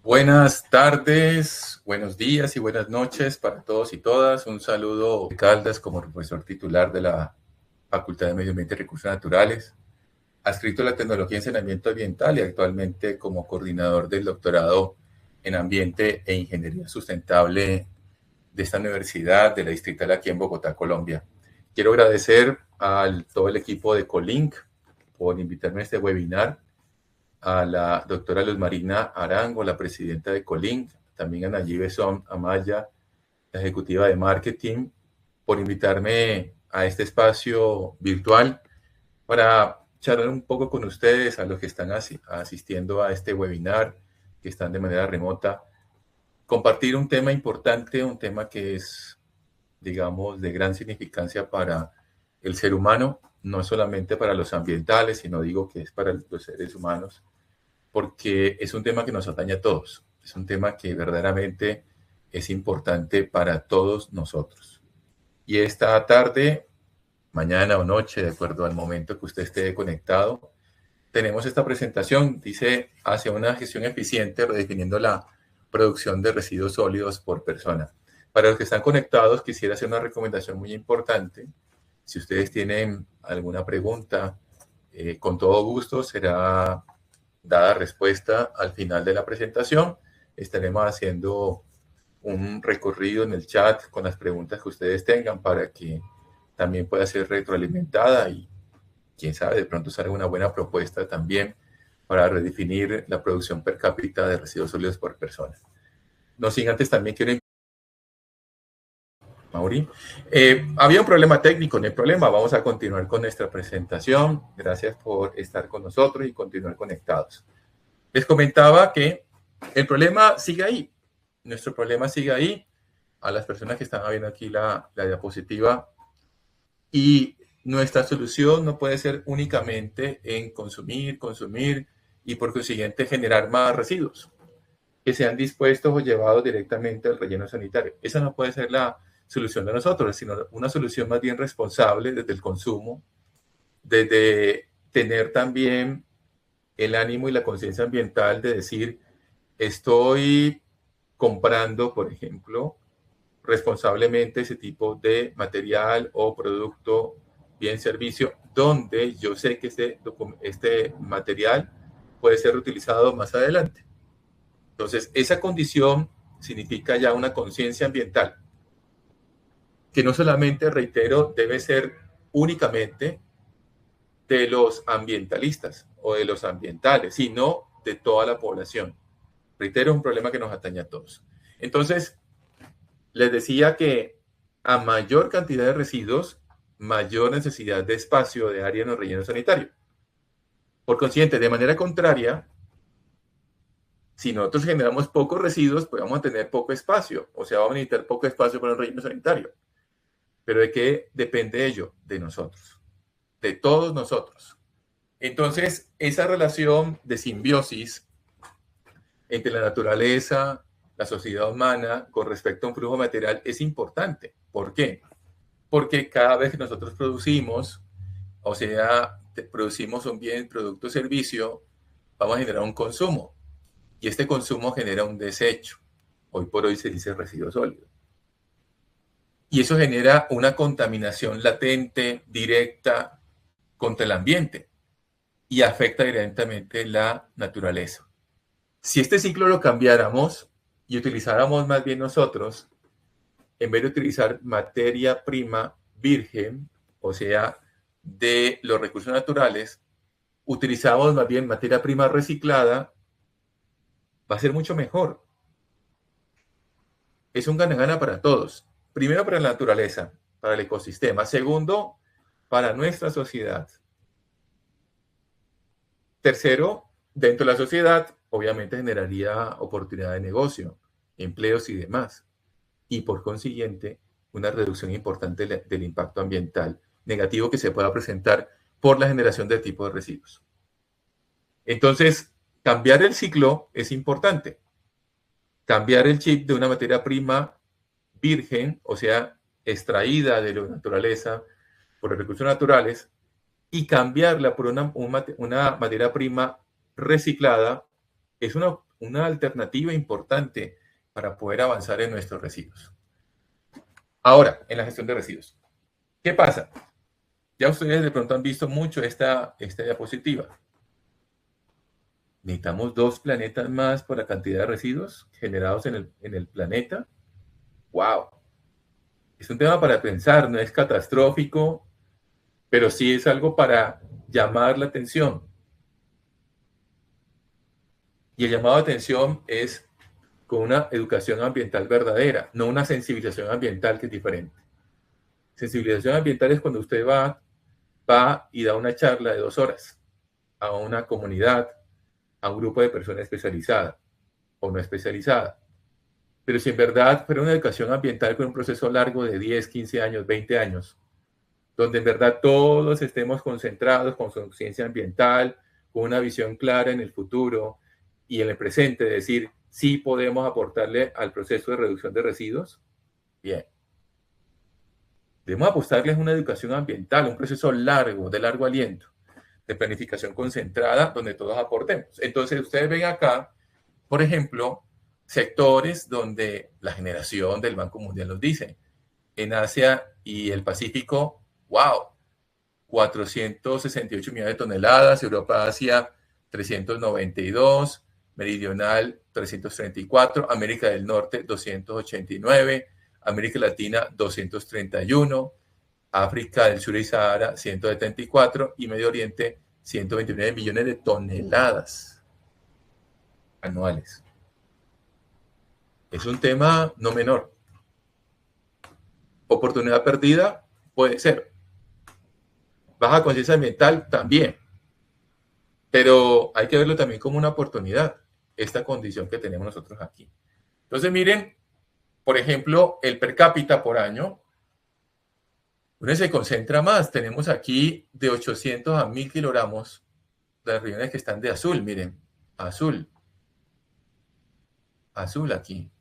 Buenas tardes, buenos días y buenas noches para todos y todas. Un saludo de Caldas como profesor titular de la Facultad de Medio Ambiente y Recursos Naturales, adscrito a la tecnología en saneamiento ambiental y actualmente como coordinador del doctorado en Ambiente e Ingeniería Sustentable de esta universidad de la Distrital aquí en Bogotá, Colombia. Quiero agradecer a todo el equipo de Colink por invitarme a este webinar, a la doctora Luz Marina Arango, la presidenta de Colink, también a Nayibe Som Amaya, la ejecutiva de marketing, por invitarme a este espacio virtual para charlar un poco con ustedes, a los que están asistiendo a este webinar, que están de manera remota, compartir un tema importante, un tema que es, digamos, de gran significancia para el ser humano, no solamente para los ambientales, sino digo que es para los seres humanos, porque es un tema que nos atañe a todos, es un tema que verdaderamente es importante para todos nosotros. Y esta tarde, mañana o noche, de acuerdo al momento que usted esté conectado, tenemos esta presentación, dice, hacia una gestión eficiente, redefiniendo la producción de residuos sólidos por persona. Para los que están conectados, quisiera hacer una recomendación muy importante. Si ustedes tienen alguna pregunta, con todo gusto será dada respuesta al final de la presentación. Estaremos haciendo un recorrido en el chat con las preguntas que ustedes tengan para que también pueda ser retroalimentada y quién sabe, de pronto sale una buena propuesta también para redefinir la producción per cápita de residuos sólidos por persona. No sin antes también quiero Mauri. Había un problema técnico, no hay problema, vamos a continuar con nuestra presentación. Gracias por estar con nosotros y continuar conectados. Les comentaba que el problema sigue ahí, nuestro problema sigue ahí. A las personas que están viendo aquí la diapositiva, y nuestra solución no puede ser únicamente en consumir y por consiguiente generar más residuos que sean dispuestos o llevados directamente al relleno sanitario. Esa no puede ser la solución de nosotros, sino una solución más bien responsable desde el consumo, desde tener también el ánimo y la conciencia ambiental de decir, estoy comprando, por ejemplo, responsablemente ese tipo de material o producto, bien servicio, donde yo sé que este material puede ser utilizado más adelante. Entonces, esa condición significa ya una conciencia ambiental, que no solamente, reitero, debe ser únicamente de los ambientalistas o de los ambientales, sino de toda la población. Reitero, es un problema que nos atañe a todos. Entonces, les decía que a mayor cantidad de residuos, mayor necesidad de espacio, de área en el relleno sanitario. Por consiguiente, de manera contraria, si nosotros generamos pocos residuos, pues vamos a tener poco espacio, o sea, vamos a necesitar poco espacio para el relleno sanitario. Pero ¿de qué depende ello? De nosotros, de todos nosotros. Entonces, esa relación de simbiosis entre la naturaleza, la sociedad humana, con respecto a un flujo material es importante. ¿Por qué? Porque cada vez que nosotros producimos, o sea, producimos un bien, producto o servicio, vamos a generar un consumo. Y este consumo genera un desecho. Hoy por hoy se dice residuo sólido. Y eso genera una contaminación latente, directa, contra el ambiente y afecta directamente la naturaleza. Si este ciclo lo cambiáramos y utilizáramos más bien nosotros, en vez de utilizar materia prima virgen, o sea, de los recursos naturales, utilizamos más bien materia prima reciclada, va a ser mucho mejor. Es un gana-gana para todos. Primero, para la naturaleza, para el ecosistema. Segundo, para nuestra sociedad. Tercero, dentro de la sociedad, obviamente generaría oportunidad de negocio, empleos y demás. Y por consiguiente, una reducción importante del impacto ambiental negativo que se pueda presentar por la generación de tipo de residuos. Entonces, cambiar el ciclo es importante. Cambiar el chip de una materia prima virgen, o sea, extraída de la naturaleza por los recursos naturales, y cambiarla por una materia prima reciclada es una una alternativa importante para poder avanzar en nuestros residuos. Ahora, en la gestión de residuos. ¿Qué pasa? Ya ustedes de pronto han visto mucho esta diapositiva. Necesitamos 2 planetas más por la cantidad de residuos generados en el planeta. ¡Wow! Es un tema para pensar, no es catastrófico, pero sí es algo para llamar la atención. Y el llamado de atención es con una educación ambiental verdadera, no una sensibilización ambiental que es diferente. Sensibilización ambiental es cuando usted va y da una charla de 2 horas a una comunidad, a un grupo de personas especializada o no especializada. Pero si en verdad fuera una educación ambiental con un proceso largo de 10, 15 años, 20 años, donde en verdad todos estemos concentrados con conciencia ambiental, con una visión clara en el futuro y en el presente, de decir, sí podemos aportarle al proceso de reducción de residuos, bien. Debemos apostarles a una educación ambiental, un proceso largo, de largo aliento, de planificación concentrada, donde todos aportemos. Entonces, ustedes ven acá, por ejemplo, sectores donde la generación del Banco Mundial nos dice, en Asia y el Pacífico, wow, 468 millones de toneladas, Europa, Asia, 392, Meridional, 334, América del Norte, 289, América Latina, 231, África del Sur y Sahara, 174, y Medio Oriente, 129 millones de toneladas anuales. Es un tema no menor. Oportunidad perdida puede ser. Baja conciencia ambiental también. Pero hay que verlo también como una oportunidad, esta condición que tenemos nosotros aquí. Entonces, miren, por ejemplo, el per cápita por año, uno se concentra más. Tenemos aquí de 800 a 1000 kilogramos las regiones que están de azul, miren, azul. Azul aquí.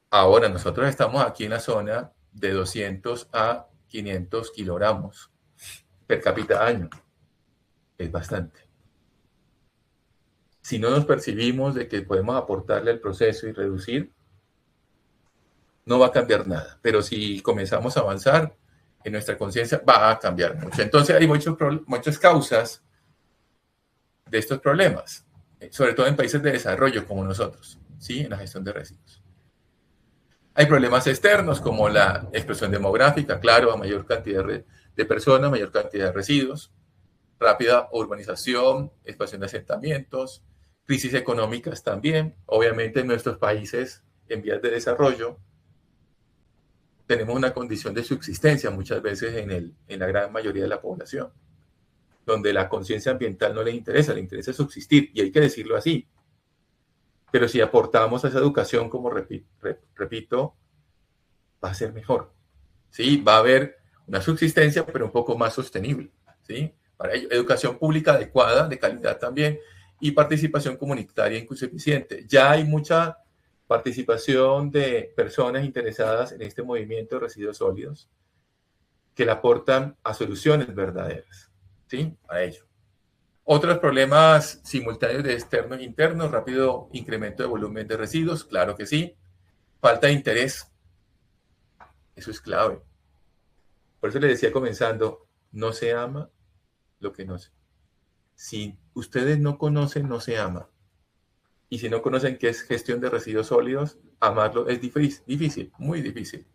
Ahora, nosotros estamos aquí en la zona de 200 a 500 kilogramos per cápita año. Es bastante. Si no nos percibimos de que podemos aportarle al proceso y reducir, no va a cambiar nada. Pero si comenzamos a avanzar en nuestra conciencia, va a cambiar mucho. Entonces hay muchas causas de estos problemas, sobre todo en países de desarrollo como nosotros, ¿sí? En la gestión de residuos. Hay problemas externos como la explosión demográfica, claro, a mayor cantidad de personas, mayor cantidad de residuos, rápida urbanización, expansión de asentamientos, crisis económicas también. Obviamente en nuestros países en vías de desarrollo tenemos una condición de subsistencia muchas veces en la gran mayoría de la población, donde la conciencia ambiental no le interesa subsistir, y hay que decirlo así. Pero si aportamos a esa educación, como repito, va a ser mejor. ¿Sí? Va a haber una subsistencia, pero un poco más sostenible. ¿Sí? Para ello, educación pública adecuada, de calidad también, y participación comunitaria incluso eficiente. Ya hay mucha participación de personas interesadas en este movimiento de residuos sólidos que le aportan a soluciones verdaderas. ¿Sí? A ello. Otros problemas simultáneos de externos e internos, rápido incremento de volumen de residuos, claro que sí. Falta de interés, eso es clave. Por eso les decía comenzando, no se ama lo que no se. Si ustedes no conocen, no se ama. Y si no conocen qué es gestión de residuos sólidos, amarlo es difícil, muy difícil.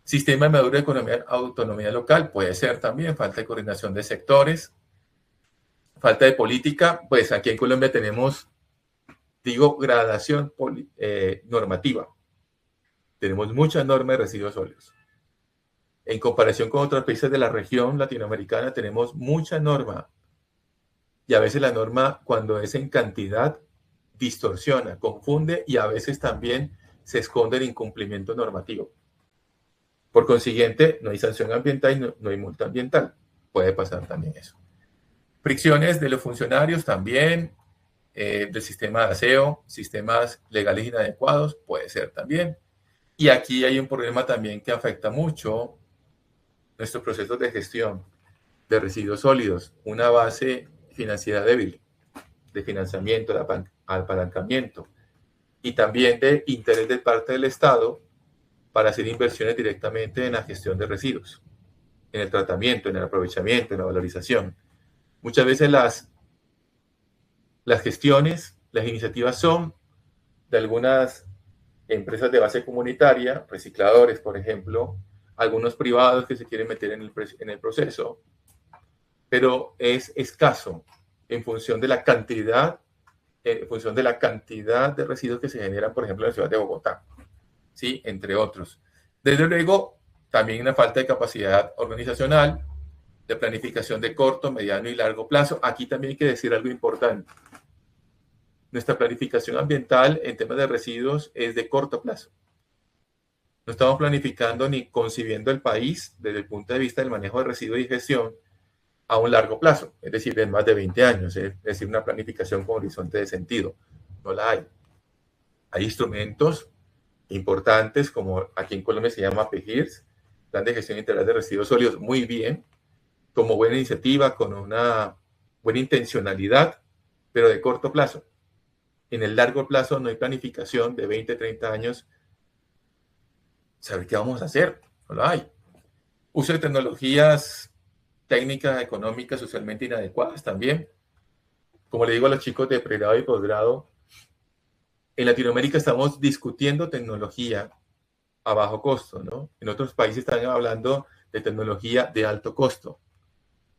Sistema de madura economía, autonomía local, puede ser también, falta de coordinación de sectores, falta de política. Pues aquí en Colombia tenemos, digo, gradación normativa. Tenemos muchas normas de residuos sólidos. En comparación con otros países de la región latinoamericana, tenemos mucha norma. Y a veces la norma, cuando es en cantidad, distorsiona, confunde y a veces también se esconde el incumplimiento normativo. Por consiguiente, no hay sanción ambiental y no hay multa ambiental. Puede pasar también eso. Fricciones de los funcionarios también, del sistema de aseo, sistemas legales inadecuados, puede ser también. Y aquí hay un problema también que afecta mucho nuestros procesos de gestión de residuos sólidos, una base financiera débil. de financiamiento, de apalancamiento y también de interés de parte del Estado para hacer inversiones directamente en la gestión de residuos, en el tratamiento, en el aprovechamiento, en la valorización. Muchas veces las gestiones, las iniciativas son de algunas empresas de base comunitaria, recicladores, por ejemplo, algunos privados que se quieren meter en el proceso, pero es escaso en función de la cantidad, de residuos que se generan, por ejemplo, en la ciudad de Bogotá, ¿sí? Entre otros. Desde luego, también una falta de capacidad organizacional, de planificación de corto, mediano y largo plazo. Aquí también hay que decir algo importante. Nuestra planificación ambiental en temas de residuos es de corto plazo. No estamos planificando ni concibiendo el país desde el punto de vista del manejo de residuos y gestión a un largo plazo, es decir, en más de 20 años, es decir, una planificación con horizonte de sentido. No la hay. Hay instrumentos importantes como aquí en Colombia se llama PGIRS, Plan de Gestión Integral de Residuos Sólidos, muy bien, como buena iniciativa, con una buena intencionalidad, pero de corto plazo. En el largo plazo no hay planificación de 20, 30 años. ¿Saber qué vamos a hacer? No lo hay. Uso de tecnologías técnicas, económicas, socialmente inadecuadas también. Como le digo a los chicos de pregrado y posgrado, en Latinoamérica estamos discutiendo tecnología a bajo costo, ¿no? En otros países están hablando de tecnología de alto costo.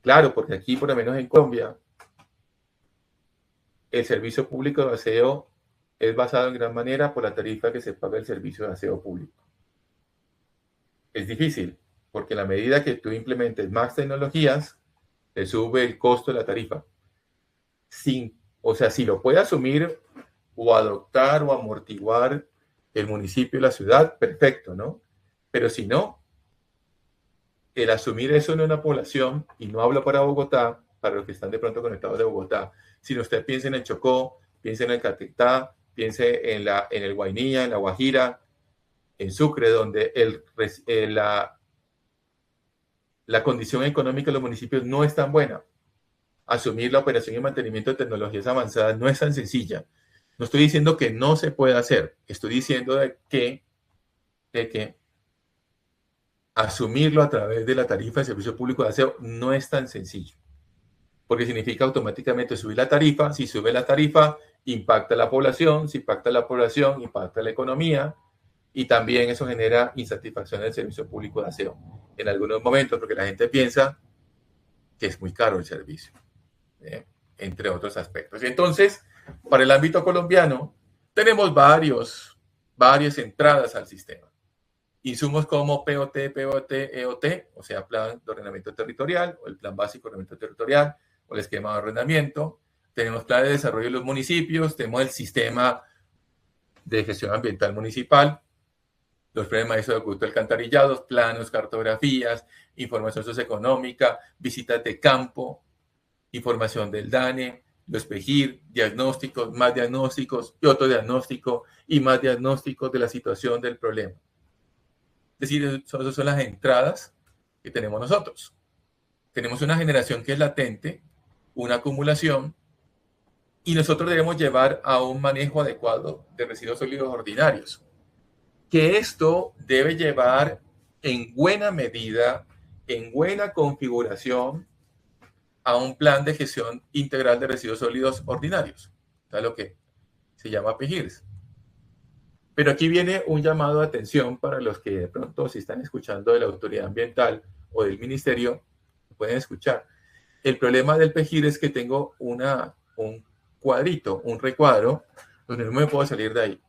Claro, porque aquí, por lo menos en Colombia, el servicio público de aseo es basado en gran manera por la tarifa que se paga el servicio de aseo público. Es difícil, porque en la medida que tú implementes más tecnologías, te sube el costo de la tarifa. O sea, si lo puede asumir o adoptar o amortiguar el municipio y la ciudad, perfecto, ¿no? Pero si no, el asumir eso en una población, y no hablo para Bogotá, para los que están de pronto conectados de Bogotá, sino usted piense en el Chocó, piense en el Caquetá, piense en el Guainía, en la Guajira, en Sucre, donde la condición económica de los municipios no es tan buena. Asumir la operación y mantenimiento de tecnologías avanzadas no es tan sencilla. No estoy diciendo que no se pueda hacer, estoy diciendo de que asumirlo a través de la tarifa de servicio público de aseo no es tan sencillo, porque significa automáticamente subir la tarifa. Si sube la tarifa, impacta la población, si impacta la población, impacta la economía, y también eso genera insatisfacción del servicio público de aseo en algunos momentos, porque la gente piensa que es muy caro el servicio, entre otros aspectos. Y entonces, para el ámbito colombiano, tenemos varias entradas al sistema. Insumos como POT, EOT, o sea, Plan de Ordenamiento Territorial, o el Plan Básico de Ordenamiento Territorial, o el Esquema de Arrendamiento. Tenemos planes de desarrollo de los municipios, tenemos el Sistema de Gestión Ambiental Municipal, los planes de manejo de acueductos alcantarillados, planos, cartografías, información socioeconómica, visitas de campo, información del DANE, los PEGIR, diagnósticos, más diagnósticos y otro diagnóstico y más diagnósticos de la situación del problema. Es decir, esas son las entradas que tenemos nosotros. Tenemos una generación que es latente, una acumulación, y nosotros debemos llevar a un manejo adecuado de residuos sólidos ordinarios. Que esto debe llevar en buena medida, en buena configuración, a un plan de gestión integral de residuos sólidos ordinarios, ¿sabes lo que se llama PGIRS? Pero aquí viene un llamado de atención para los que de pronto, si están escuchando de la autoridad ambiental o del ministerio, pueden escuchar. El problema del PGIR es que tengo un cuadrito, un recuadro, donde no me puedo salir de ahí.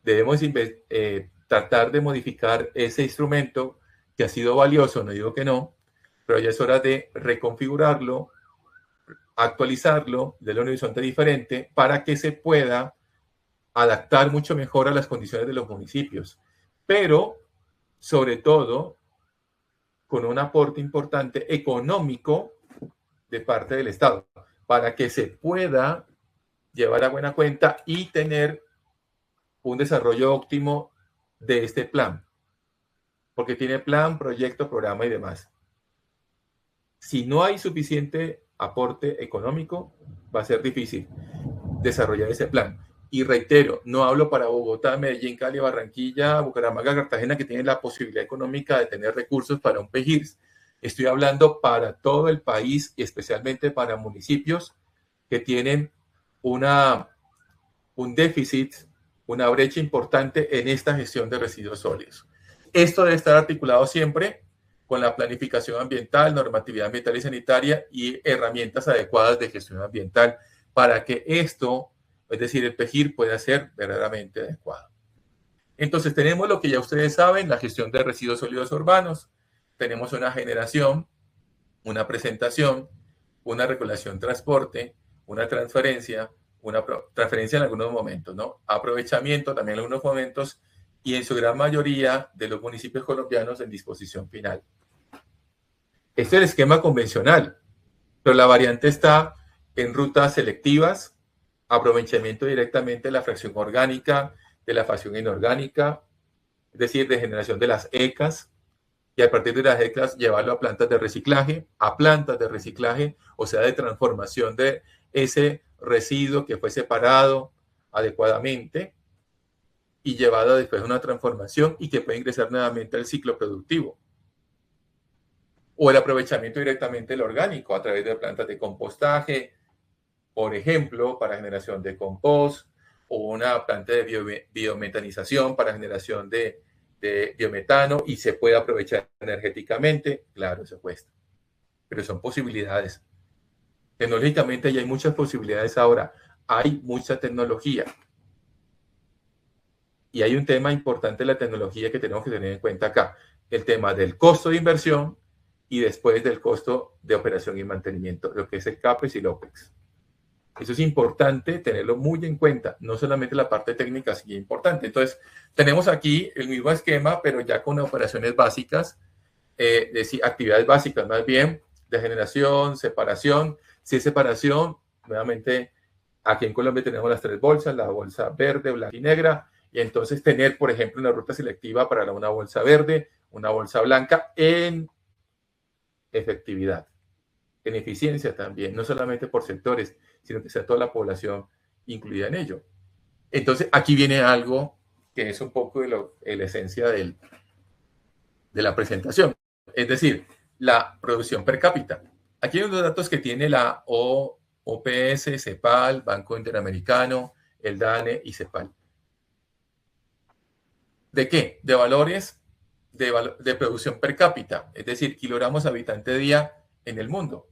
Debemos tratar de modificar ese instrumento que ha sido valioso, no digo que no, pero ya es hora de reconfigurarlo, actualizarlo, darle un horizonte diferente para que se pueda adaptar mucho mejor a las condiciones de los municipios, pero sobre todo con un aporte importante económico de parte del Estado, para que se pueda llevar a buena cuenta y tener un desarrollo óptimo de este plan, porque tiene plan, proyecto, programa y demás. Si no hay suficiente aporte económico, va a ser difícil desarrollar ese plan. Y reitero, no hablo para Bogotá, Medellín, Cali, Barranquilla, Bucaramanga, Cartagena, que tienen la posibilidad económica de tener recursos para un PEGIRS. Estoy hablando para todo el país y especialmente para municipios que tienen un déficit, una brecha importante en esta gestión de residuos sólidos. Esto debe estar articulado siempre con la planificación ambiental, normatividad ambiental y sanitaria y herramientas adecuadas de gestión ambiental para que esto, es decir, el PEGIR, pueda ser verdaderamente adecuado. Entonces tenemos lo que ya ustedes saben, la gestión de residuos sólidos urbanos. Tenemos una generación, una presentación, una regulación transporte, una transferencia en algunos momentos, ¿no? Aprovechamiento también en algunos momentos y en su gran mayoría de los municipios colombianos en disposición final. Este es el esquema convencional, pero la variante está en rutas selectivas, aprovechamiento directamente de la fracción orgánica, de la fracción inorgánica, es decir, de generación de las ECAs, y a partir de las ECAs llevarlo a plantas de reciclaje, o sea, de transformación de ese residuo que fue separado adecuadamente y llevado después a una transformación y que puede ingresar nuevamente al ciclo productivo. O el aprovechamiento directamente del orgánico a través de plantas de compostaje, por ejemplo, para generación de compost, o una planta de biometanización para generación de biometano y se puede aprovechar energéticamente. Claro, eso cuesta, pero son posibilidades. Tecnológicamente ya hay muchas posibilidades ahora. Hay mucha tecnología. Y hay un tema importante de la tecnología que tenemos que tener en cuenta acá. El tema del costo de inversión y después del costo de operación y mantenimiento, lo que es el CAPEX y el OPEX. Eso es importante tenerlo muy en cuenta, no solamente la parte técnica, sí es importante. Entonces, tenemos aquí el mismo esquema, pero ya con operaciones básicas, actividades básicas más bien, de generación, separación. Si es separación, nuevamente, aquí en Colombia tenemos las tres bolsas, la bolsa verde, blanca y negra, y entonces tener, por ejemplo, una ruta selectiva para una bolsa verde, una bolsa blanca en efectividad, en eficiencia también, no solamente por sectores, sino que sea toda la población incluida en ello. Entonces, aquí viene algo que es un poco de la esencia de la presentación, es decir, la producción per cápita. Aquí hay unos datos que tiene la OPS, CEPAL, Banco Interamericano, el DANE y CEPAL. ¿De qué? De valores de producción per cápita, es decir, kilogramos habitante día en el mundo.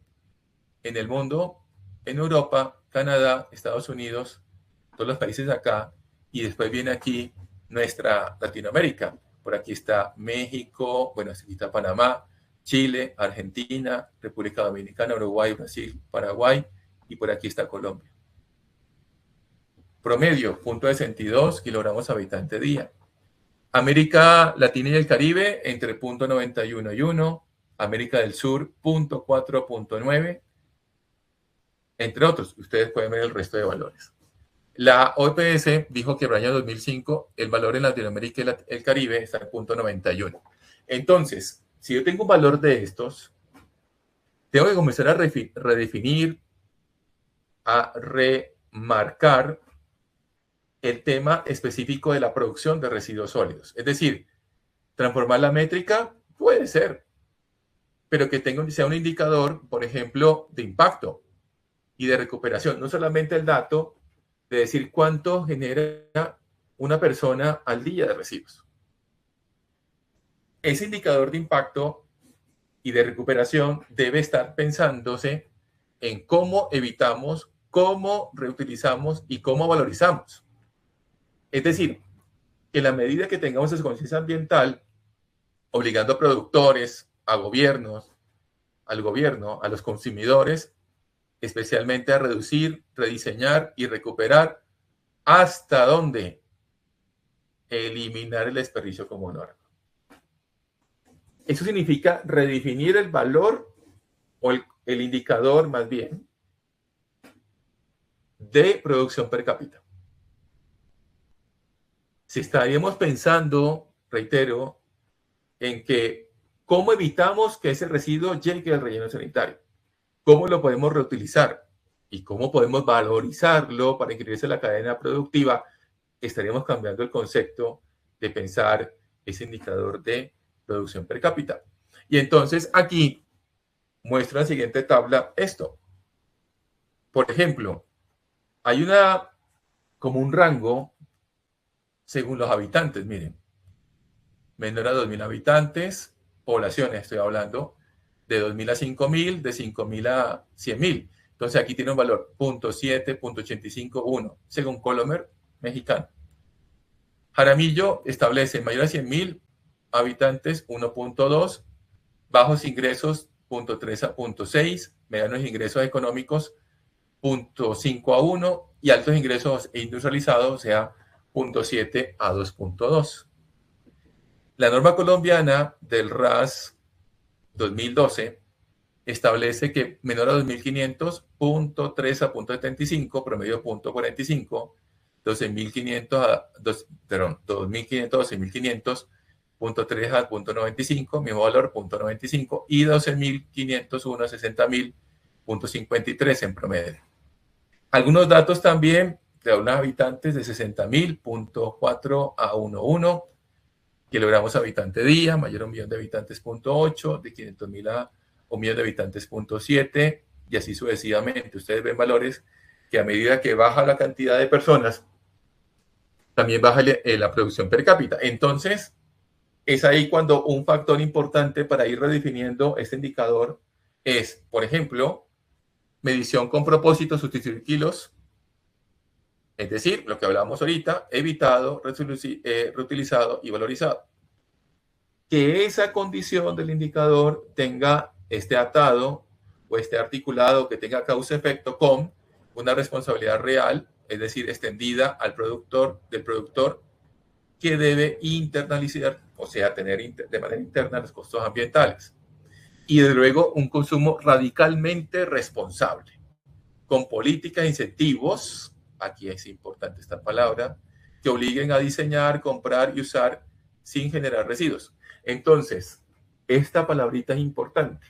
En el mundo, en Europa, Canadá, Estados Unidos, todos los países acá, y después viene aquí nuestra Latinoamérica. Por aquí está México, bueno, aquí está Panamá, Chile, Argentina, República Dominicana, Uruguay, Brasil, Paraguay, y por aquí está Colombia. Promedio, 0.62 kilogramos habitante día. América Latina y el Caribe, entre 0.91 y 1. América del Sur, 0.4.9. Entre otros, ustedes pueden ver el resto de valores. La OPS dijo que para el año 2005 el valor en Latinoamérica y el Caribe está en 0.91. Entonces, si yo tengo un valor de estos, tengo que comenzar a redefinir, a remarcar el tema específico de la producción de residuos sólidos. Es decir, transformar la métrica puede ser, pero que sea un indicador, por ejemplo, de impacto y de recuperación, no solamente el dato de decir cuánto genera una persona al día de residuos. Ese indicador de impacto y de recuperación debe estar pensándose en cómo evitamos, cómo reutilizamos y cómo valorizamos. Es decir, que en la medida que tengamos esa conciencia ambiental, obligando a productores, a gobiernos, al gobierno, a los consumidores, especialmente a reducir, rediseñar y recuperar hasta donde eliminar el desperdicio como norma. Eso significa redefinir el valor o el indicador más bien de producción per cápita. Si estaríamos pensando, reitero, en que cómo evitamos que ese residuo llegue al relleno sanitario. ¿Cómo lo podemos reutilizar? ¿Y cómo podemos valorizarlo para inscribirse en la cadena productiva? Estaríamos cambiando el concepto de pensar ese indicador de producción per cápita. Y entonces aquí muestra la siguiente tabla esto. Por ejemplo, hay como un rango según los habitantes, miren. Menor a 2.000 habitantes, poblaciones estoy hablando, de 2.000 a 5.000, de 5.000 a 100.000. Entonces aquí tiene un valor 0.7, 0.85, 1, según Colomer, mexicano. Jaramillo establece mayor a 100.000 habitantes 1.2, bajos ingresos 0.3 a 0.6, medianos ingresos económicos 0.5 a 1 y altos ingresos industrializados, o sea, 0.7 a 2.2. La norma colombiana del RAS 2012 establece que menor a 2.500, 0.3 a 0.75, promedio 0.45, 12.500 a 2.500 a 12.500, 0.3 a 0.95, mismo valor 0.95, y 12.501 a 60.000, 0.53 en promedio. Algunos datos también de unos habitantes de 60.000, 0.4 a 1.1, kilogramos habitante día, mayor a 1.000.000 de habitantes, 0.8, de 500.000 a 1.000.000 de habitantes, 0.7, y así sucesivamente. Ustedes ven valores que a medida que baja la cantidad de personas, también baja la producción per cápita. Entonces, es ahí cuando un factor importante para ir redefiniendo este indicador es, por ejemplo, medición con propósito, sustituir kilos, es decir, lo que hablábamos ahorita, evitado, reutilizado y valorizado. Que esa condición del indicador esté atado o esté articulado, que tenga causa-efecto con una responsabilidad real, es decir, extendida al del productor, que debe internalizar, o sea, tener de manera interna los costos ambientales. Y desde luego un consumo radicalmente responsable, con políticas e incentivos, aquí es importante esta palabra, que obliguen a diseñar, comprar y usar sin generar residuos. Entonces, esta palabrita es importante.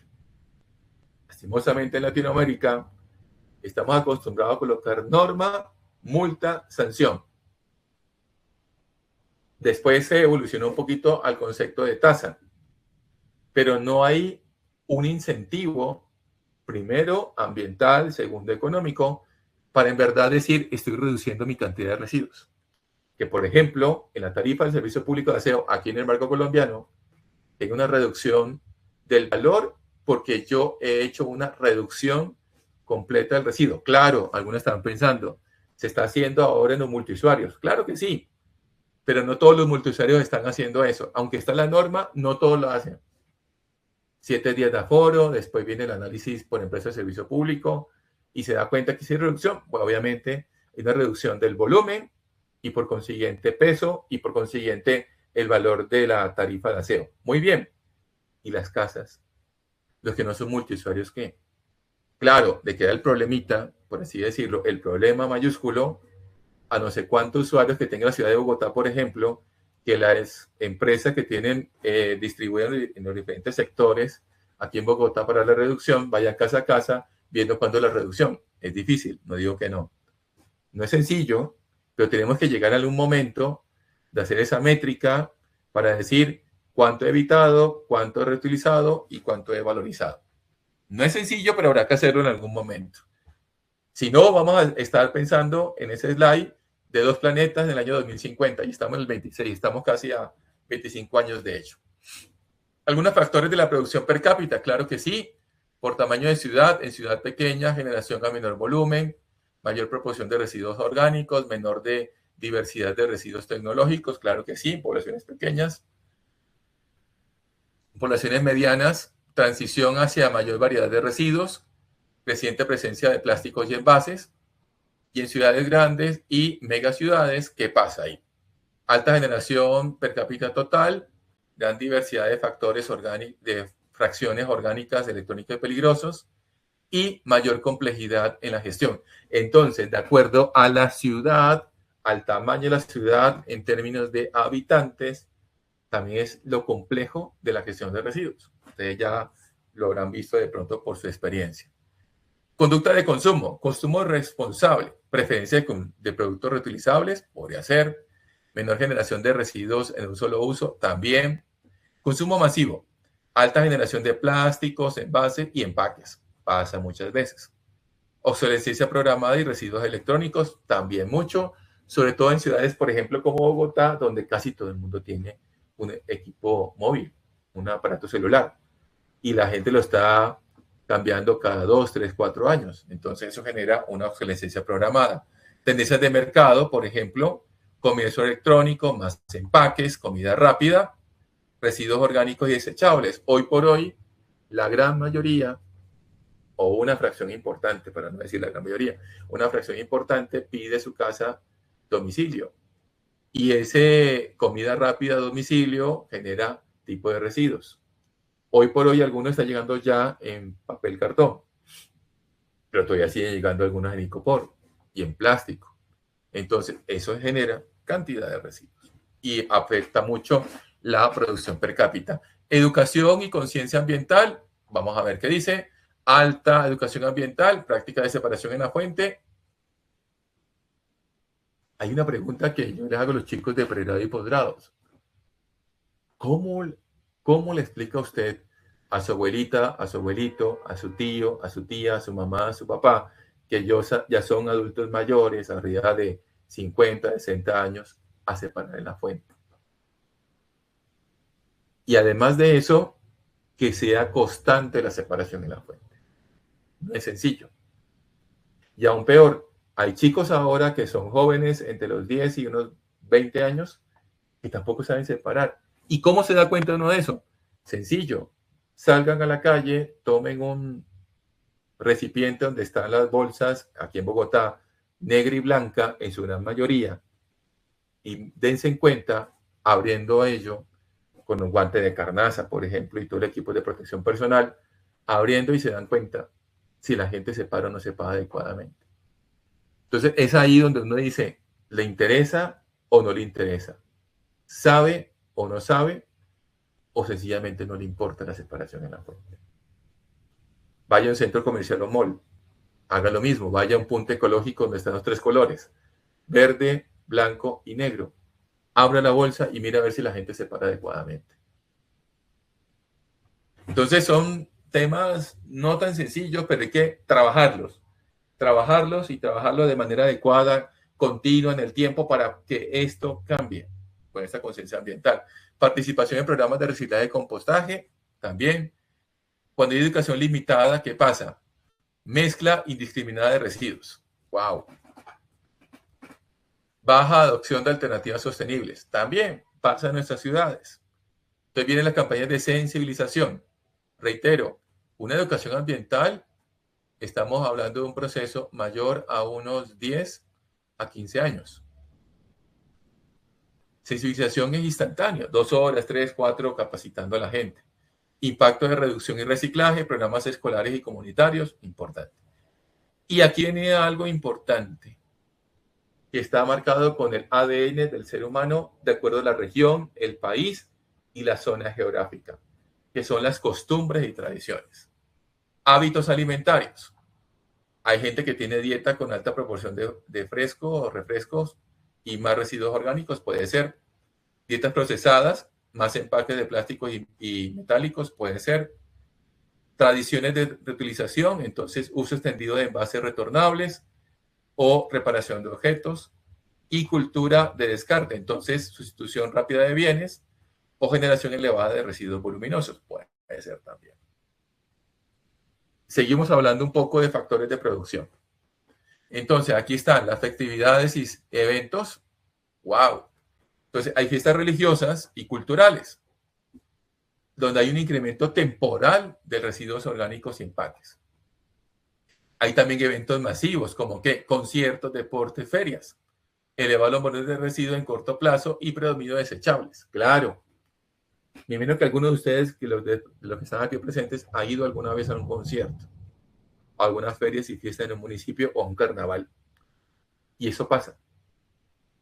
Lastimosamente en Latinoamérica estamos acostumbrados a colocar norma, multa, sanción. Después se evolucionó un poquito al concepto de tasa, pero no hay un incentivo, primero ambiental, segundo económico, para en verdad decir estoy reduciendo mi cantidad de residuos. Que por ejemplo, en la tarifa del servicio público de aseo aquí en el marco colombiano, tengo una reducción del valor porque yo he hecho una reducción completa del residuo. Claro, algunos están pensando, se está haciendo ahora en los multiusuarios. Claro que sí, pero no todos los multiusuarios están haciendo eso. Aunque está la norma, no todos lo hacen. 7 días de aforo, después viene el análisis por empresa de servicio público y se da cuenta que si hay reducción, bueno, obviamente hay una reducción del volumen y por consiguiente peso y por consiguiente el valor de la tarifa de aseo. Muy bien. ¿Y las casas? Los que no son multiusuarios, ¿qué? Claro, le queda el problemita, por así decirlo, el problema mayúsculo a no sé cuántos usuarios que tenga la ciudad de Bogotá, por ejemplo, que las empresas que tienen distribuyen en los diferentes sectores aquí en Bogotá para la reducción, vayan casa a casa viendo cuándo la reducción. Es difícil, no digo que no. No es sencillo, pero tenemos que llegar a algún momento de hacer esa métrica para decir cuánto he evitado, cuánto he reutilizado y cuánto he valorizado. No es sencillo, pero habrá que hacerlo en algún momento. Si no, vamos a estar pensando en ese slide de 2 planetas en el año 2050 y estamos en el 26, estamos casi a 25 años de hecho. ¿Algunos factores de la producción per cápita? Claro que sí, por tamaño de ciudad, en ciudad pequeña, generación a menor volumen, mayor proporción de residuos orgánicos, menor de diversidad de residuos tecnológicos, claro que sí, poblaciones pequeñas. Poblaciones medianas, transición hacia mayor variedad de residuos, creciente presencia de plásticos y envases, y en ciudades grandes y megaciudades, ¿qué pasa ahí? Alta generación per cápita total, gran diversidad de factores orgánicos, de fracciones orgánicas, electrónicos y peligrosos, y mayor complejidad en la gestión. Entonces, de acuerdo a la ciudad, al tamaño de la ciudad, en términos de habitantes, también es lo complejo de la gestión de residuos. Ustedes ya lo habrán visto de pronto por su experiencia. Conducta de consumo, consumo responsable, preferencia de productos reutilizables, podría ser, menor generación de residuos en un solo uso, también. Consumo masivo, alta generación de plásticos, envases y empaques, pasa muchas veces. Obsolescencia programada y residuos electrónicos, también mucho, sobre todo en ciudades, por ejemplo, como Bogotá, donde casi todo el mundo tiene un equipo móvil, un aparato celular, y la gente lo está cambiando cada 2, 3, 4 años. Entonces eso genera una obsolescencia programada. Tendencias de mercado, por ejemplo, comercio electrónico, más empaques, comida rápida, residuos orgánicos y desechables. Hoy por hoy, la gran mayoría, o una fracción importante, para no decir la gran mayoría, una fracción importante pide su casa domicilio. Y ese comida rápida a domicilio genera tipo de residuos. Hoy por hoy algunos están llegando ya en papel cartón, pero todavía siguen llegando algunos en icopor y en plástico. Entonces, eso genera cantidad de residuos y afecta mucho la producción per cápita. Educación y conciencia ambiental, vamos a ver qué dice. Alta educación ambiental, práctica de separación en la fuente. Hay una pregunta que yo les hago a los chicos de pregrado y posgrados. ¿Cómo le explica usted a su abuelita, a su abuelito, a su tío, a su tía, a su mamá, a su papá, que ellos ya son adultos mayores, arriba de 50, 60 años, a separar en la fuente? Y además de eso, que sea constante la separación en la fuente. No es sencillo. Y aún peor, hay chicos ahora que son jóvenes entre los 10 y unos 20 años que tampoco saben separar. ¿Y cómo se da cuenta uno de eso? Sencillo. Salgan a la calle, tomen un recipiente donde están las bolsas, aquí en Bogotá, negra y blanca en su gran mayoría, y dense en cuenta abriendo ello con un guante de carnaza, por ejemplo, y todo el equipo de protección personal, abriendo y se dan cuenta si la gente separa o no separa adecuadamente. Entonces es ahí donde uno dice, ¿le interesa o no le interesa? ¿Sabe o no sabe? O sencillamente no le importa la separación en la fuente. Vaya a un centro comercial o mall, haga lo mismo, vaya a un punto ecológico donde están los 3 colores, verde, blanco y negro. Abra la bolsa y mira a ver si la gente separa adecuadamente. Entonces son temas no tan sencillos, pero hay que trabajarlos y trabajarlo de manera adecuada, continua en el tiempo para que esto cambie con esta conciencia ambiental. Participación en programas de reciclaje y compostaje, también. Cuando hay educación limitada, ¿qué pasa? Mezcla indiscriminada de residuos. ¡Wow! Baja adopción de alternativas sostenibles. También pasa en nuestras ciudades. Entonces vienen las campañas de sensibilización. Reitero, una educación ambiental, estamos hablando de un proceso mayor a unos 10 a 15 años. Sensibilización es instantánea, 2 horas, 3, 4, capacitando a la gente. Impacto de reducción y reciclaje, programas escolares y comunitarios, importante. Y aquí viene algo importante, que está marcado con el ADN del ser humano de acuerdo a la región, el país y la zona geográfica, que son las costumbres y tradiciones. Hábitos alimentarios. Hay gente que tiene dieta con alta proporción de fresco o refrescos y más residuos orgánicos, puede ser. Dietas procesadas, más empaques de plásticos y metálicos, puede ser. Tradiciones de reutilización, entonces uso extendido de envases retornables o reparación de objetos. Y cultura de descarte, entonces sustitución rápida de bienes o generación elevada de residuos voluminosos, puede ser también. Seguimos hablando un poco de factores de producción. Entonces, aquí están las festividades y eventos. ¡Wow! Entonces, hay fiestas religiosas y culturales, donde hay un incremento temporal de residuos orgánicos y empaques. Hay también eventos masivos, como que conciertos, deportes, ferias. Eleva los volúmenes de residuos en corto plazo y predominio de desechables. Claro. Me imagino que algunos de ustedes, que los que están aquí presentes, ha ido alguna vez a un concierto, a algunas ferias y fiestas en un municipio o a un carnaval. Y eso pasa.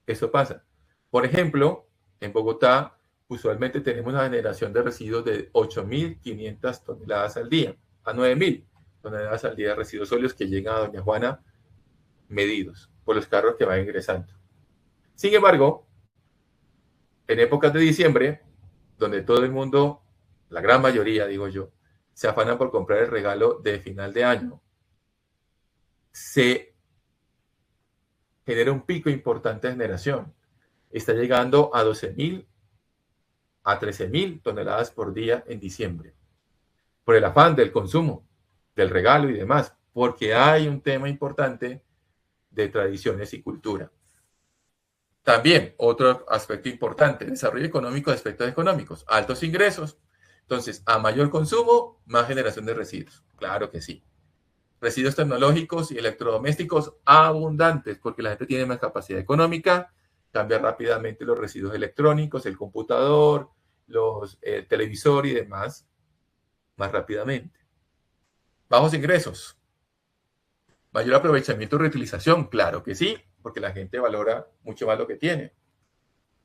Eso pasa. Por ejemplo, en Bogotá, usualmente tenemos una generación de residuos de 8.500 toneladas al día, a 9.000. toneladas al día de residuos sólidos que llegan a Doña Juana medidos por los carros que van ingresando. Sin embargo, en épocas de diciembre, donde todo el mundo, la gran mayoría, digo yo, se afanan por comprar el regalo de final de año, se genera un pico importante de generación. Está llegando a 12.000 a 13.000 toneladas por día en diciembre, por el afán del consumo, del regalo y demás, porque hay un tema importante de tradiciones y cultura. También otro aspecto importante, desarrollo económico de aspectos económicos, altos ingresos. Entonces, a mayor consumo, más generación de residuos. Claro que sí. Residuos tecnológicos y electrodomésticos abundantes, porque la gente tiene más capacidad económica, cambia rápidamente los residuos electrónicos, el computador, el televisor y demás, más rápidamente. Bajos ingresos. Mayor aprovechamiento y reutilización, claro que sí, porque la gente valora mucho más lo que tiene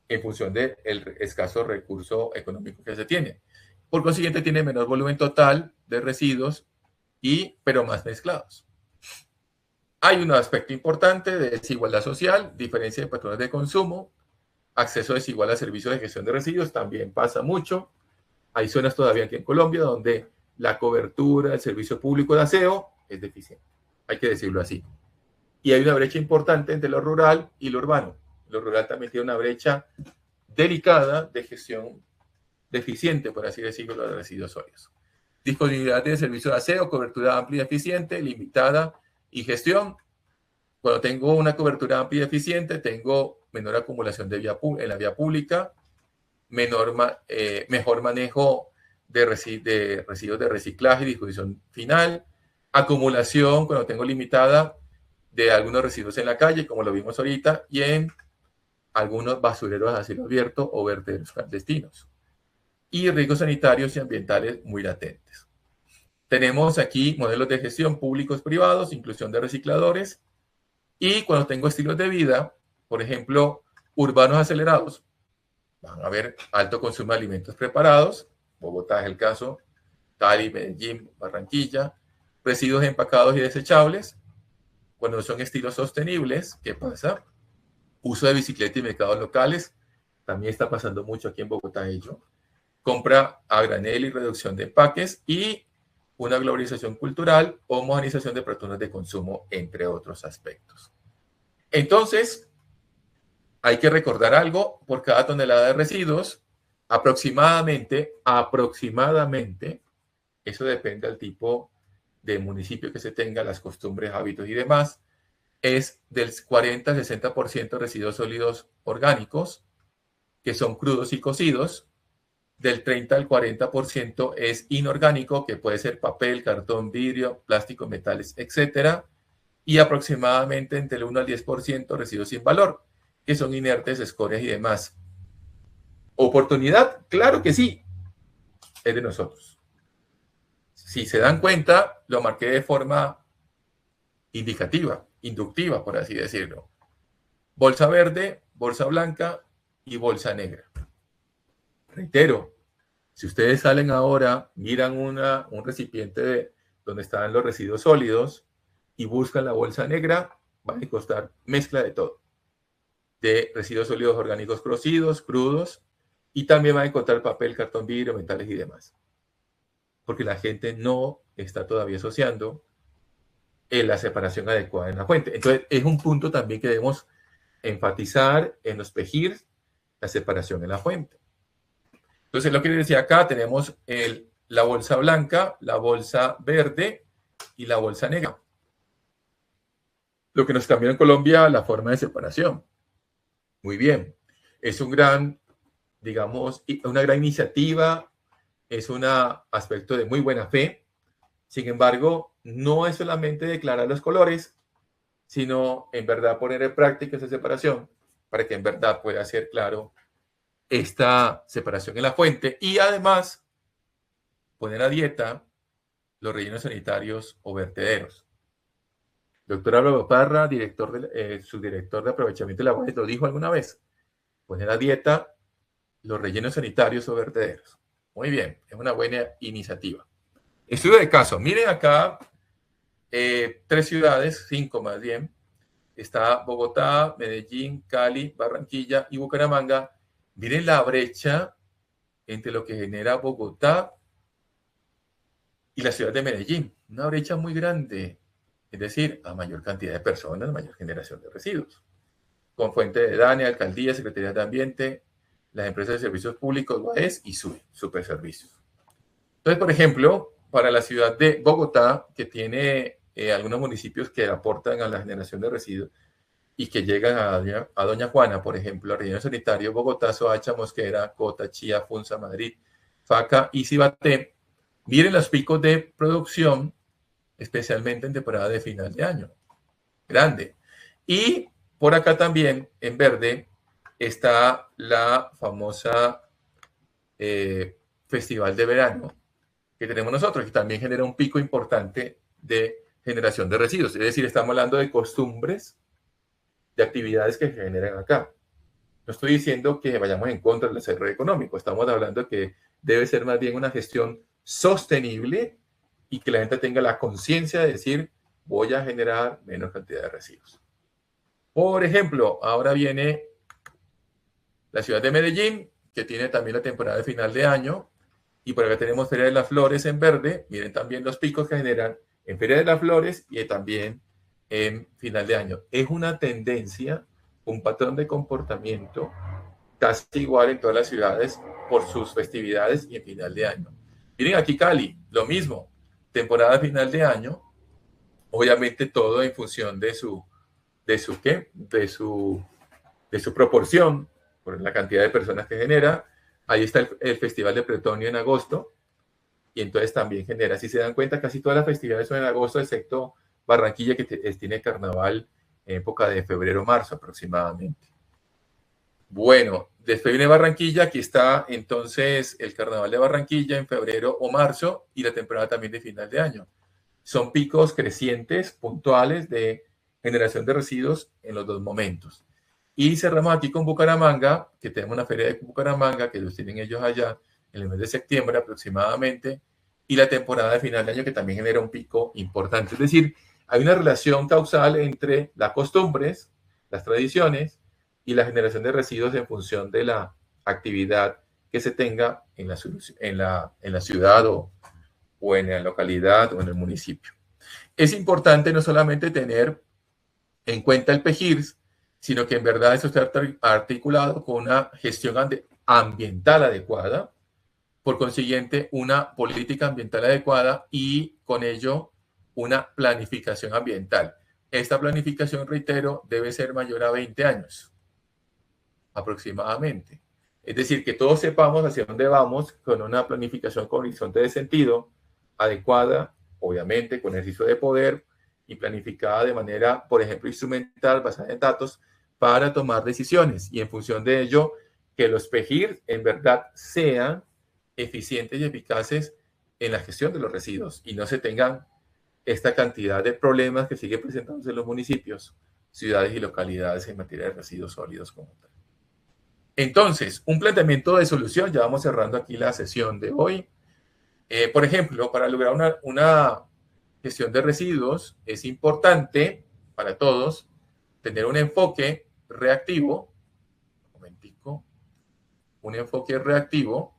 en función del escaso recurso económico que se tiene. Por consiguiente, tiene menor volumen total de residuos, pero más mezclados. Hay un aspecto importante de desigualdad social, diferencia de patrones de consumo, acceso desigual a servicios de gestión de residuos, también pasa mucho. Hay zonas todavía aquí en Colombia donde la cobertura del servicio público de aseo es deficiente, hay que decirlo así. Y hay una brecha importante entre lo rural y lo urbano. Lo rural también tiene una brecha delicada de gestión deficiente, por así decirlo, de residuos sólidos. Disponibilidad de servicios de aseo, cobertura amplia y eficiente, limitada y gestión. Cuando tengo una cobertura amplia y eficiente, tengo menor acumulación en la vía pública, mejor manejo de residuos de reciclaje y disposición final, acumulación cuando tengo limitada de algunos residuos en la calle, como lo vimos ahorita, y en algunos basureros a cielo abierto o vertederos clandestinos. Y riesgos sanitarios y ambientales muy latentes. Tenemos aquí modelos de gestión públicos privados, inclusión de recicladores, y cuando tengo estilos de vida, por ejemplo, urbanos acelerados, van a haber alto consumo de alimentos preparados, Bogotá es el caso, Cali, Medellín, Barranquilla, residuos empacados y desechables. Cuando son estilos sostenibles, ¿qué pasa? Uso de bicicleta y mercados locales, también está pasando mucho aquí en Bogotá ello. Compra a granel y reducción de empaques y una globalización cultural, homogenización de patrones de consumo, entre otros aspectos. Entonces, hay que recordar algo, por cada tonelada de residuos, aproximadamente, eso depende del tipo de municipio que se tenga, las costumbres, hábitos y demás, es del 40 al 60% de residuos sólidos orgánicos, que son crudos y cocidos. Del 30 al 40% es inorgánico, que puede ser papel, cartón, vidrio, plástico, metales, etc. Y aproximadamente entre el 1 al 10% residuos sin valor, que son inertes, escorias y demás. ¿Oportunidad? Claro que sí, es de nosotros. Si se dan cuenta, lo marqué de forma indicativa, inductiva, por así decirlo. Bolsa verde, bolsa blanca y bolsa negra. Reitero, si ustedes salen ahora, miran un recipiente donde están los residuos sólidos y buscan la bolsa negra, va a encontrar mezcla de todo. De residuos sólidos orgánicos cocidos, crudos, y también va a encontrar papel, cartón, vidrio, metales y demás. Porque la gente no está todavía asociando la separación adecuada en la fuente. Entonces, es un punto también que debemos enfatizar en los PEGIR, la separación en la fuente. Entonces, lo que les decía acá, tenemos la bolsa blanca, la bolsa verde y la bolsa negra. Lo que nos cambió en Colombia, la forma de separación. Muy bien. Es un gran, digamos, una gran iniciativa, es un aspecto de muy buena fe. Sin embargo, no es solamente declarar los colores, sino en verdad poner en práctica esa separación para que en verdad pueda ser claro esta separación en la fuente y además poner a dieta los rellenos sanitarios o vertederos. Doctor Álvaro Parra, subdirector de aprovechamiento de la agua, lo dijo alguna vez, poner a dieta los rellenos sanitarios o vertederos. Muy bien, es una buena iniciativa. Estudio de caso. Miren acá 3 ciudades, 5 más bien. Está Bogotá, Medellín, Cali, Barranquilla y Bucaramanga. Miren la brecha entre lo que genera Bogotá y la ciudad de Medellín. Una brecha muy grande. Es decir, a mayor cantidad de personas, mayor generación de residuos. Con fuente de DANE, Alcaldía, Secretaría de Ambiente, las empresas de servicios públicos, UAES y SUBE, Superservicios. Entonces, por ejemplo, para la ciudad de Bogotá, que tiene algunos municipios que aportan a la generación de residuos y que llegan a Doña Juana, por ejemplo, a relleno sanitario, Bogotá, Soacha, Mosquera, Cota, Chía, Funza, Madrid, Faca y Cibaté, miren los picos de producción, especialmente en temporada de final de año. Grande. Y por acá también, en verde, está la famosa Festival de Verano que tenemos nosotros, que también genera un pico importante de generación de residuos. Es decir, estamos hablando de costumbres, de actividades que se generan acá. No estoy diciendo que vayamos en contra del desarrollo económico, estamos hablando de que debe ser más bien una gestión sostenible y que la gente tenga la conciencia de decir, voy a generar menos cantidad de residuos. Por ejemplo, ahora viene la ciudad de Medellín, que tiene también la temporada de final de año, y por acá tenemos Feria de las Flores en verde. Miren también los picos que generan en Feria de las Flores y también en final de año. Es una tendencia, un patrón de comportamiento casi igual en todas las ciudades por sus festividades y en final de año. Miren aquí Cali, lo mismo, temporada final de año, obviamente todo en función de su proporción, por la cantidad de personas que genera. Ahí está el Festival de Plutonio en agosto, y entonces también genera, si se dan cuenta, casi todas las festividades son en agosto, excepto Barranquilla, que tiene carnaval en época de febrero-marzo aproximadamente. Bueno, después viene Barranquilla, aquí está entonces el carnaval de Barranquilla en febrero o marzo, y la temporada también de final de año. Son picos crecientes, puntuales, de generación de residuos en los dos momentos. Y cerramos aquí con Bucaramanga, que tenemos una feria de Bucaramanga, que los tienen ellos allá en el mes de septiembre aproximadamente, y la temporada de final de año, que también genera un pico importante. Es decir, hay una relación causal entre las costumbres, las tradiciones y la generación de residuos en función de la actividad que se tenga en la ciudad o en la localidad o en el municipio. Es importante no solamente tener en cuenta el PEGIRS, sino que en verdad eso está articulado con una gestión ambiental adecuada, por consiguiente una política ambiental adecuada y con ello una planificación ambiental. Esta planificación, reitero, debe ser mayor a 20 años aproximadamente. Es decir, que todos sepamos hacia dónde vamos con una planificación con horizonte de sentido adecuada, obviamente con ejercicio de poder y planificada de manera, por ejemplo, instrumental, basada en datos, para tomar decisiones. Y en función de ello, que los PEGIR en verdad sean eficientes y eficaces en la gestión de los residuos y no se tengan esta cantidad de problemas que sigue presentándose en los municipios, ciudades y localidades en materia de residuos sólidos como tal. Entonces, un planteamiento de solución, ya vamos cerrando aquí la sesión de hoy. Por ejemplo, para lograr una gestión de residuos, es importante para todos tener un enfoque reactivo, un enfoque reactivo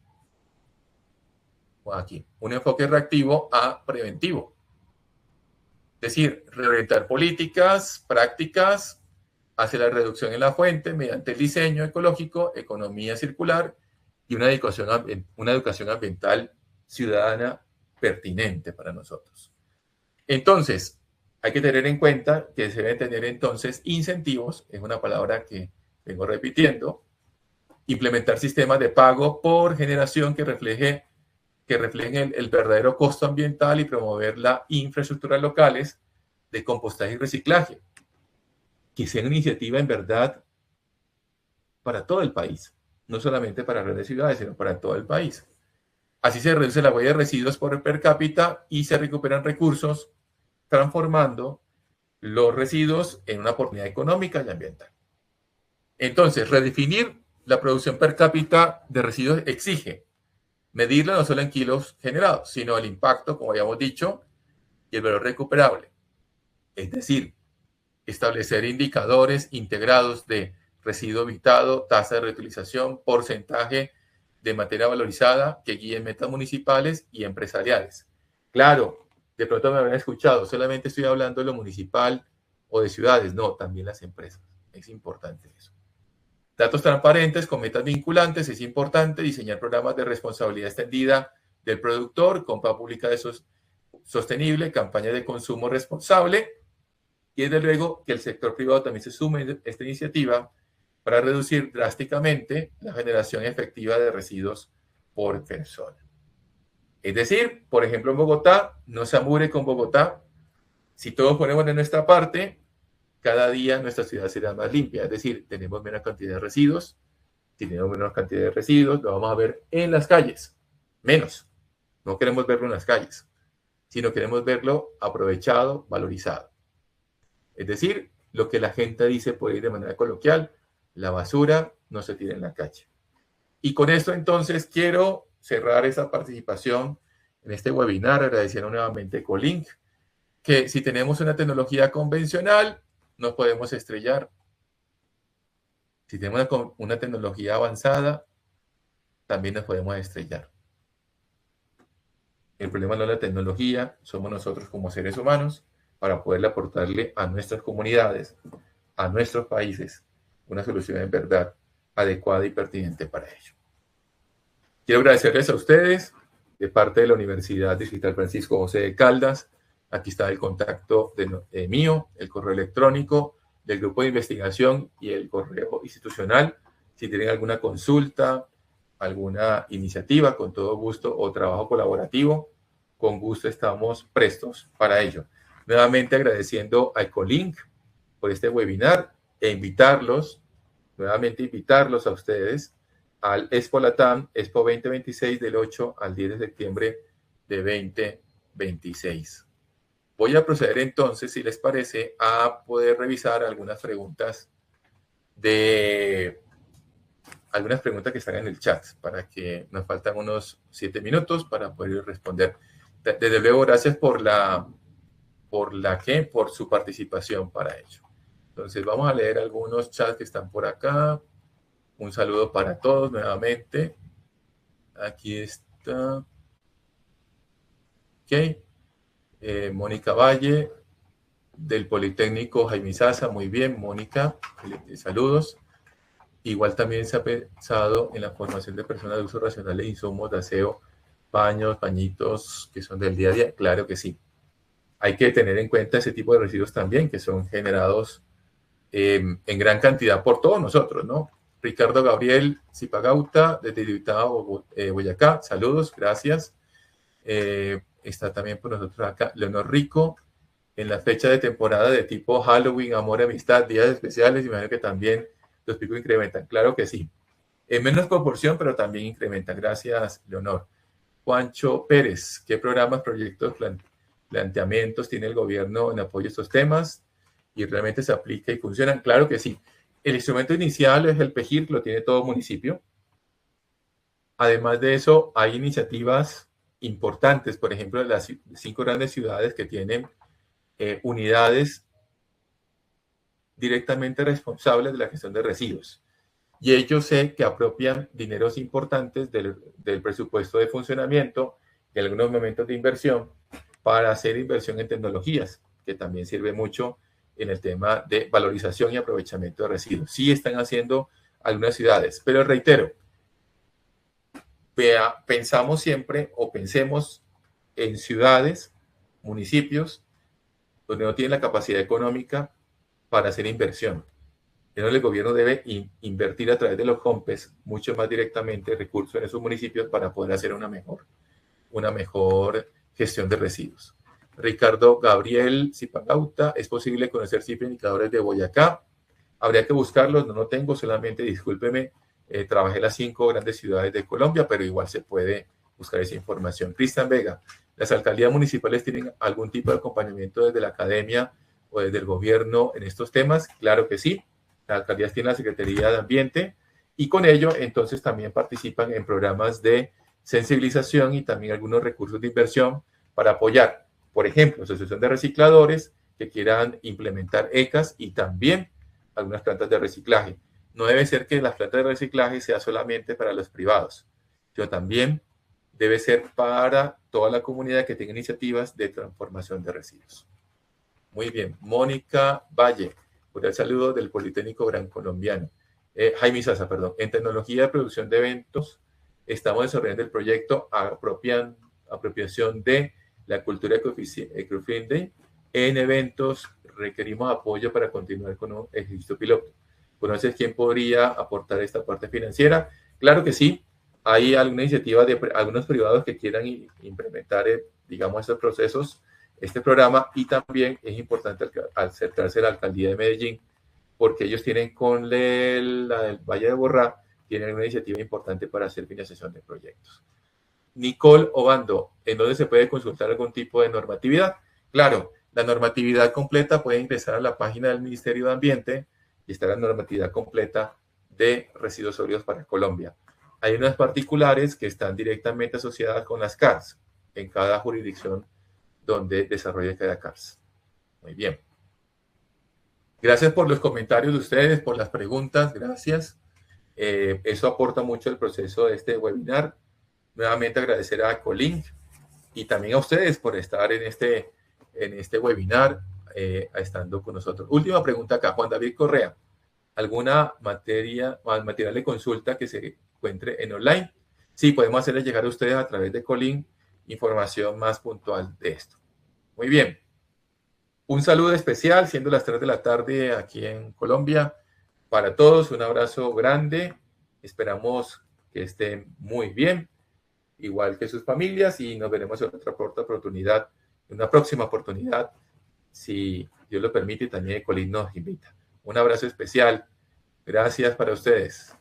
a preventivo. Es decir, reorientar políticas, prácticas hacia la reducción en la fuente mediante el diseño ecológico, economía circular y una educación ambiental ciudadana pertinente para nosotros. Entonces, hay que tener en cuenta que se deben tener entonces incentivos, es una palabra que vengo repitiendo, implementar sistemas de pago por generación que reflejen el verdadero costo ambiental y promover la infraestructura locales de compostaje y reciclaje, que sea una iniciativa en verdad para todo el país, no solamente para grandes ciudades, sino para todo el país. Así se reduce la huella de residuos por per cápita y se recuperan recursos, transformando los residuos en una oportunidad económica y ambiental. Entonces, redefinir la producción per cápita de residuos exige medirla no solo en kilos generados, sino el impacto, como habíamos dicho, y el valor recuperable. Es decir, establecer indicadores integrados de residuo evitado, tasa de reutilización, porcentaje de materia valorizada que guíen metas municipales y empresariales. Claro, de pronto me habrán escuchado, solamente estoy hablando de lo municipal o de ciudades, no, también las empresas. Es importante eso. Datos transparentes con metas vinculantes, es importante diseñar programas de responsabilidad extendida del productor, compra pública de sostenible, campaña de consumo responsable y desde luego que el sector privado también se sume a esta iniciativa para reducir drásticamente la generación efectiva de residuos por persona. Es decir, por ejemplo, en Bogotá, no se amure con Bogotá. Si todos ponemos de nuestra parte, cada día nuestra ciudad será más limpia. Es decir, tenemos menos cantidad de residuos. Si tenemos menos cantidad de residuos, lo vamos a ver en las calles. Menos. No queremos verlo en las calles, sino queremos verlo aprovechado, valorizado. Es decir, lo que la gente dice por ahí de manera coloquial, la basura no se tira en la calle. Y con esto entonces quiero cerrar esa participación en este webinar, agradeciendo nuevamente a Ecolink, que si tenemos una tecnología convencional, nos podemos estrellar. Si tenemos una tecnología avanzada, también nos podemos estrellar. El problema no es la tecnología, somos nosotros como seres humanos para poderle aportarle a nuestras comunidades, a nuestros países, una solución en verdad adecuada y pertinente para ello. Quiero agradecerles a ustedes de parte de la Universidad Digital Francisco José de Caldas. Aquí está el contacto mío, el correo electrónico del grupo de investigación y el correo institucional. Si tienen alguna consulta, alguna iniciativa, con todo gusto, o trabajo colaborativo, con gusto estamos prestos para ello. Nuevamente agradeciendo a Ecolink por este webinar e nuevamente invitarlos a ustedes al Expo Latam, Expo 2026 del 8 al 10 de septiembre de 2026. Voy a proceder entonces, si les parece, a poder revisar algunas preguntas que están en el chat, para que nos faltan unos 7 minutos para poder responder. Desde luego, gracias por su participación para ello. Entonces, vamos a leer algunos chats que están por acá. Un saludo para todos nuevamente. Aquí está. Ok. Mónica Valle, del Politécnico Jaime Sasa. Muy bien, Mónica. Saludos. Igual también se ha pensado en la formación de personas de uso racional de insumos de aseo, paños, pañitos que son del día a día. Claro que sí. Hay que tener en cuenta ese tipo de residuos también, que son generados en gran cantidad por todos nosotros, ¿no? Ricardo Gabriel Zipagauta, desde Divitado, Boyacá. Saludos, gracias. Está también por nosotros acá Leonor Rico, en la fecha de temporada de tipo Halloween, amor, amistad, días especiales, imagino que también los picos incrementan. Claro que sí. En menos proporción, pero también incrementan. Gracias, Leonor. Juancho Pérez, ¿qué programas, proyectos, planteamientos tiene el gobierno en apoyo a estos temas? ¿Y realmente se aplica y funcionan? Claro que sí. El instrumento inicial es el PEGIR, lo tiene todo municipio. Además de eso, hay iniciativas importantes, por ejemplo, en las 5 grandes ciudades que tienen unidades directamente responsables de la gestión de residuos. Y ellos sé que apropian dineros importantes del presupuesto de funcionamiento y algunos momentos de inversión para hacer inversión en tecnologías, que también sirve mucho en el tema de valorización y aprovechamiento de residuos. Sí están haciendo algunas ciudades, pero reitero, pensemos en ciudades, municipios, donde no tienen la capacidad económica para hacer inversión. Entonces el gobierno debe invertir a través de los COMPES mucho más directamente recursos en esos municipios para poder hacer una mejor gestión de residuos. Ricardo Gabriel Zipagauta, ¿es posible conocer cifras indicadores de Boyacá? Habría que buscarlos, no lo tengo, solamente discúlpeme, trabajé en las 5 grandes ciudades de Colombia, pero igual se puede buscar esa información. Cristian Vega, ¿las alcaldías municipales tienen algún tipo de acompañamiento desde la academia o desde el gobierno en estos temas? Claro que sí. Las alcaldías tienen la Secretaría de Ambiente y con ello entonces también participan en programas de sensibilización y también algunos recursos de inversión para apoyar, por ejemplo, Asociación de Recicladores, que quieran implementar ECAS y también algunas plantas de reciclaje. No debe ser que las plantas de reciclaje sea solamente para los privados, sino también debe ser para toda la comunidad que tenga iniciativas de transformación de residuos. Muy bien. Mónica Valle, cordial saludo del Politécnico Gran Colombiano. Jaime Sasa, perdón. En tecnología de producción de eventos, estamos desarrollando el proyecto apropiación de la cultura ecofriendly en eventos. Requerimos apoyo para continuar con un ejercicio piloto. ¿Conoces quién podría aportar esta parte financiera? Claro que sí. Hay alguna iniciativa de algunos privados que quieran implementar, digamos, estos procesos, este programa, y también es importante acercarse a la alcaldía de Medellín, porque ellos tienen con la del Valle de Borrá, tienen una iniciativa importante para hacer financiación de proyectos. Nicole Obando, ¿en dónde se puede consultar algún tipo de normatividad? Claro, la normatividad completa puede ingresar a la página del Ministerio de Ambiente y está la normatividad completa de residuos sólidos para Colombia. Hay unas particulares que están directamente asociadas con las CARS en cada jurisdicción donde desarrolla cada CARS. Muy bien. Gracias por los comentarios de ustedes, por las preguntas, gracias. Eso aporta mucho al proceso de este webinar. Nuevamente agradecer a Ecolink y también a ustedes por estar en este webinar, estando con nosotros. Última pregunta acá, Juan David Correa. ¿Alguna material de consulta que se encuentre en online? Sí, podemos hacerle llegar a ustedes a través de Ecolink información más puntual de esto. Muy bien. Un saludo especial, siendo las 3 de la tarde aquí en Colombia. Para todos, un abrazo grande. Esperamos que estén muy bien, igual que sus familias, y nos veremos en otra oportunidad, en una próxima oportunidad, si Dios lo permite, y también Ecolink nos invita. Un abrazo especial. Gracias para ustedes.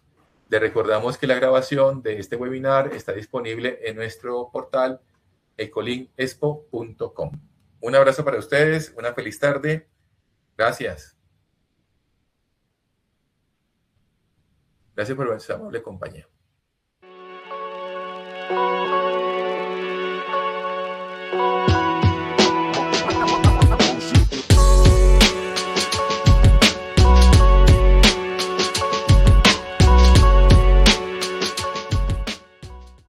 Les recordamos que la grabación de este webinar está disponible en nuestro portal ecolinkexpo.com. Un abrazo para ustedes, una feliz tarde. Gracias. Gracias por su amable compañía.